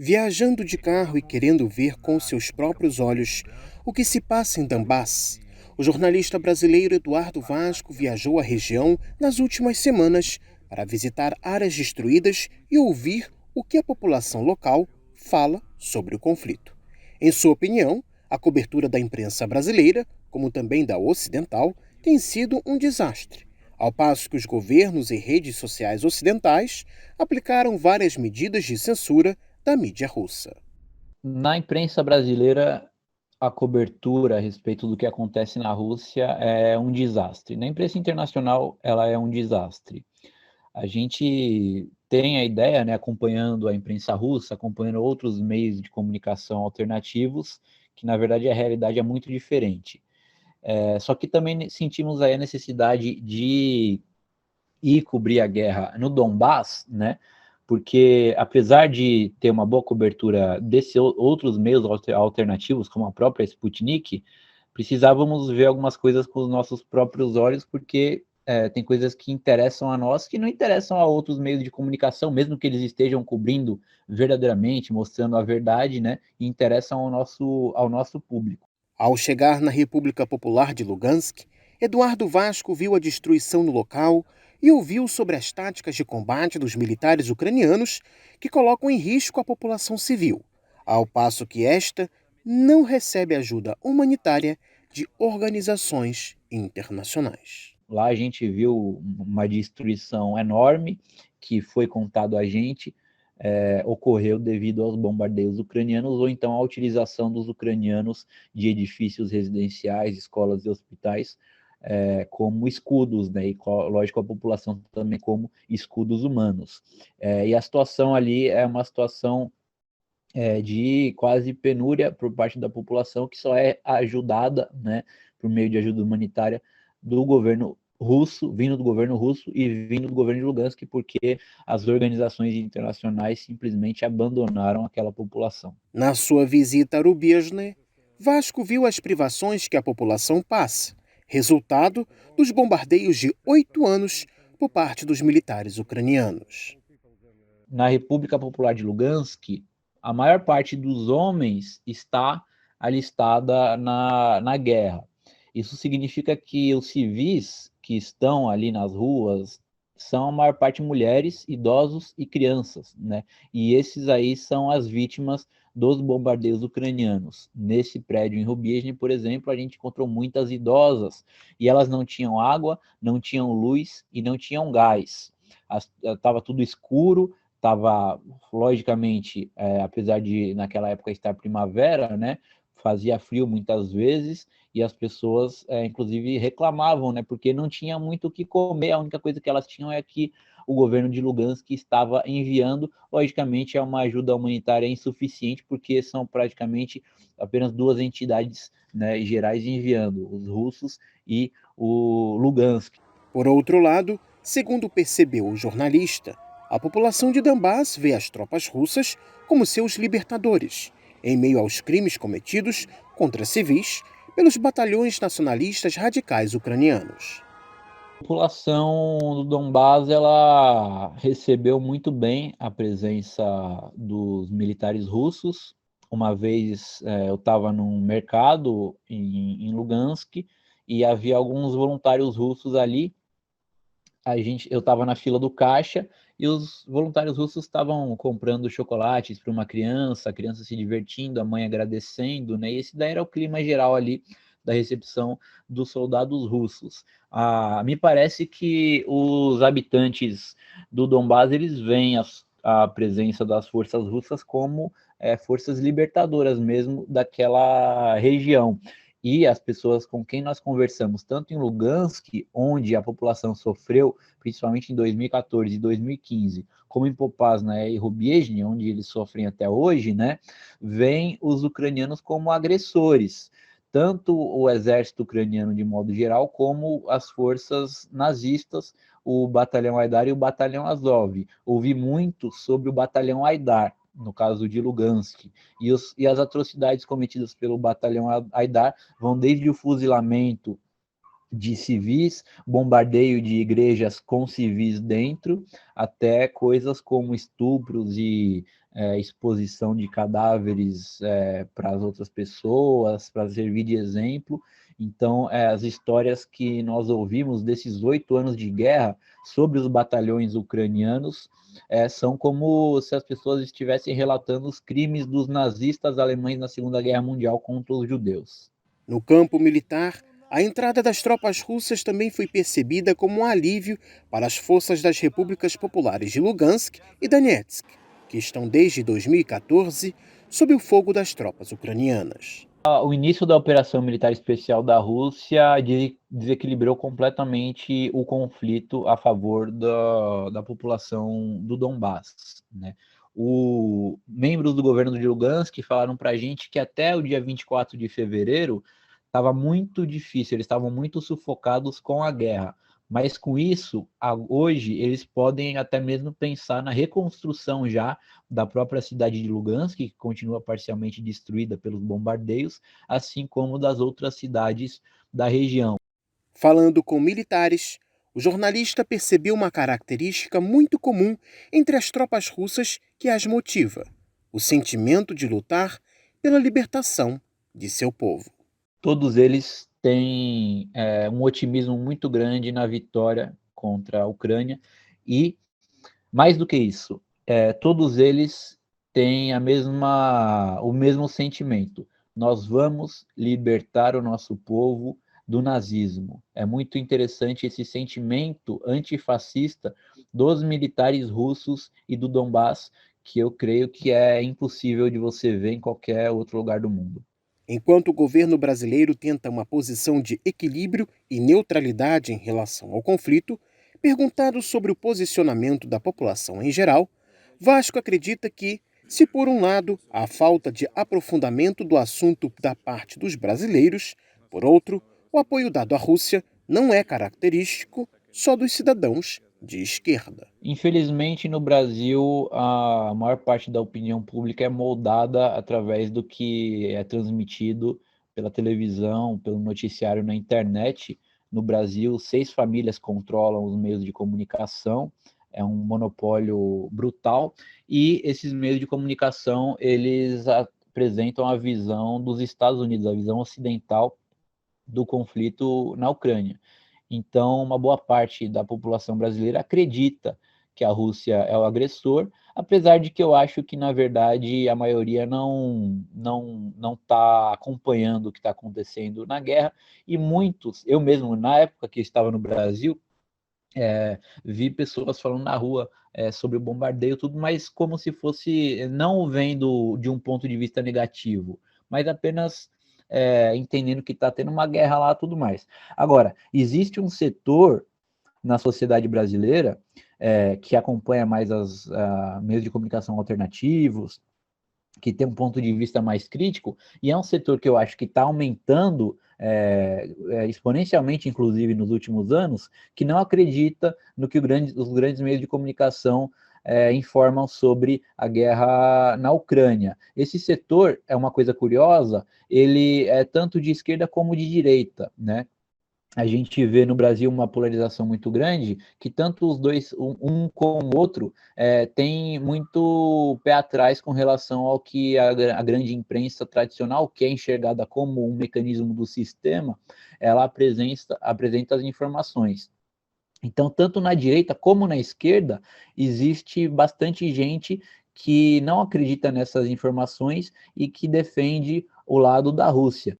Viajando de carro e querendo ver com seus próprios olhos o que se passa em Donbass, o jornalista brasileiro Eduardo Vasco viajou à região nas últimas semanas para visitar áreas destruídas e ouvir o que a população local fala sobre o conflito. Em sua opinião, a cobertura da imprensa brasileira, como também da ocidental, tem sido um desastre, ao passo que os governos e redes sociais ocidentais aplicaram várias medidas de censura da mídia russa. Na imprensa brasileira, a cobertura a respeito do que acontece na Rússia é um desastre. Na imprensa internacional, ela é um desastre. A gente tem a ideia, né, acompanhando a imprensa russa, acompanhando outros meios de comunicação alternativos, que na verdade a realidade é muito diferente. Só que também sentimos aí a necessidade de ir cobrir a guerra no Donbass, né? Porque apesar de ter uma boa cobertura desses outros meios alternativos, como a própria Sputnik, precisávamos ver algumas coisas com os nossos próprios olhos, porque tem coisas que interessam a nós que não interessam a outros meios de comunicação, mesmo que eles estejam cobrindo verdadeiramente, mostrando a verdade, né? E interessam ao nosso público. Ao chegar na República Popular de Lugansk, Eduardo Vasco viu a destruição no local e ouviu sobre as táticas de combate dos militares ucranianos que colocam em risco a população civil, ao passo que esta não recebe ajuda humanitária de organizações internacionais. Lá a gente viu uma destruição enorme que foi contado a gente, ocorreu devido aos bombardeios ucranianos ou então à utilização dos ucranianos de edifícios residenciais, escolas e hospitais como escudos, né? E lógico a população também como escudos humanos. E a situação ali é uma situação de quase penúria por parte da população que só é ajudada, né, por meio de ajuda humanitária do governo russo, vindo do governo russo e vindo do governo de Lugansk, porque as organizações internacionais simplesmente abandonaram aquela população. Na sua visita a Rubizhne, Vasco viu as privações que a população passa, resultado dos bombardeios de 8 anos por parte dos militares ucranianos. Na República Popular de Lugansk, a maior parte dos homens está alistada na guerra. Isso significa que os civis que estão ali nas ruas são a maior parte mulheres, idosos e crianças, né? E esses aí são as vítimas dos bombardeios ucranianos. Nesse prédio em Rubizhne, por exemplo, a gente encontrou muitas idosas e elas não tinham água, não tinham luz e não tinham gás. Estava tudo escuro, estava, logicamente, apesar de naquela época estar primavera, né, fazia frio muitas vezes e as pessoas, inclusive, reclamavam, né, porque não tinha muito o que comer, a única coisa que elas tinham é que o governo de Lugansk estava enviando, logicamente é uma ajuda humanitária insuficiente, porque são praticamente apenas duas entidades, né, gerais enviando, os russos e o Lugansk. Por outro lado, segundo percebeu o jornalista, a população de Donbass vê as tropas russas como seus libertadores, em meio aos crimes cometidos contra civis pelos batalhões nacionalistas radicais ucranianos. A população do Donbás ela recebeu muito bem a presença dos militares russos. Uma vez eu estava num mercado em Lugansk e havia alguns voluntários russos ali. Eu estava na fila do caixa e os voluntários russos estavam comprando chocolates para uma criança, a criança se divertindo, a mãe agradecendo, né? E esse daí era o clima geral ali da recepção dos soldados russos. Me parece que os habitantes do Donbás eles veem a presença das forças russas como forças libertadoras mesmo daquela região. E as pessoas com quem nós conversamos, tanto em Lugansk, onde a população sofreu, principalmente em 2014 e 2015, como em Popasna e Rubiezhne, onde eles sofrem até hoje, né, veem os ucranianos como agressores, tanto o exército ucraniano de modo geral, como as forças nazistas, o batalhão Aidar e o batalhão Azov. Ouvi muito sobre o batalhão Aidar, no caso de Lugansk, e as atrocidades cometidas pelo batalhão Aidar vão desde o fuzilamento de civis, bombardeio de igrejas com civis dentro, até coisas como estupros e exposição de cadáveres para as outras pessoas, para servir de exemplo. Então, as histórias que nós ouvimos desses 8 anos de guerra sobre os batalhões ucranianos são como se as pessoas estivessem relatando os crimes dos nazistas alemães na Segunda Guerra Mundial contra os judeus. No campo militar, a entrada das tropas russas também foi percebida como um alívio para as forças das repúblicas populares de Lugansk e Donetsk, que estão desde 2014 sob o fogo das tropas ucranianas. O início da operação militar especial da Rússia desequilibrou completamente o conflito a favor da população do Donbass, né? Membros do governo de Lugansk falaram para a gente que até o dia 24 de fevereiro estava muito difícil, eles estavam muito sufocados com a guerra. Mas com isso, hoje, eles podem até mesmo pensar na reconstrução já da própria cidade de Lugansk, que continua parcialmente destruída pelos bombardeios, assim como das outras cidades da região. Falando com militares, o jornalista percebeu uma característica muito comum entre as tropas russas que as motiva: o sentimento de lutar pela libertação de seu povo. Todos eles têm um otimismo muito grande na vitória contra a Ucrânia e, mais do que isso, todos eles têm o mesmo sentimento. Nós vamos libertar o nosso povo do nazismo. É muito interessante esse sentimento antifascista dos militares russos e do Donbass, que eu creio que é impossível de você ver em qualquer outro lugar do mundo. Enquanto o governo brasileiro tenta uma posição de equilíbrio e neutralidade em relação ao conflito, perguntado sobre o posicionamento da população em geral, Vasco acredita que, se por um lado há falta de aprofundamento do assunto da parte dos brasileiros, por outro, o apoio dado à Rússia não é característico só dos cidadãos de esquerda. Infelizmente, no Brasil, a maior parte da opinião pública é moldada através do que é transmitido pela televisão, pelo noticiário na internet. No Brasil, 6 famílias controlam os meios de comunicação, é um monopólio brutal, e esses meios de comunicação, eles apresentam a visão dos Estados Unidos, a visão ocidental do conflito na Ucrânia. Então, uma boa parte da população brasileira acredita que a Rússia é o agressor, apesar de que eu acho que, na verdade, a maioria não está acompanhando o que está acontecendo na guerra, e muitos, eu mesmo, na época que estava no Brasil, vi pessoas falando na rua sobre o bombardeio, tudo, mas como se fosse, não vendo de um ponto de vista negativo, mas apenas entendendo que está tendo uma guerra lá, tudo mais. Agora, existe um setor na sociedade brasileira que acompanha mais os meios de comunicação alternativos, que tem um ponto de vista mais crítico, e é um setor que eu acho que está aumentando exponencialmente, inclusive nos últimos anos, que não acredita no que os grandes meios de comunicação informam sobre a guerra na Ucrânia. Esse setor é uma coisa curiosa, ele é tanto de esquerda como de direita, né? A gente vê no Brasil uma polarização muito grande, que tanto os dois, um como o outro, tem muito pé atrás com relação ao que a grande imprensa tradicional, que é enxergada como um mecanismo do sistema, ela apresenta as informações. Então, tanto na direita como na esquerda, existe bastante gente que não acredita nessas informações e que defende o lado da Rússia.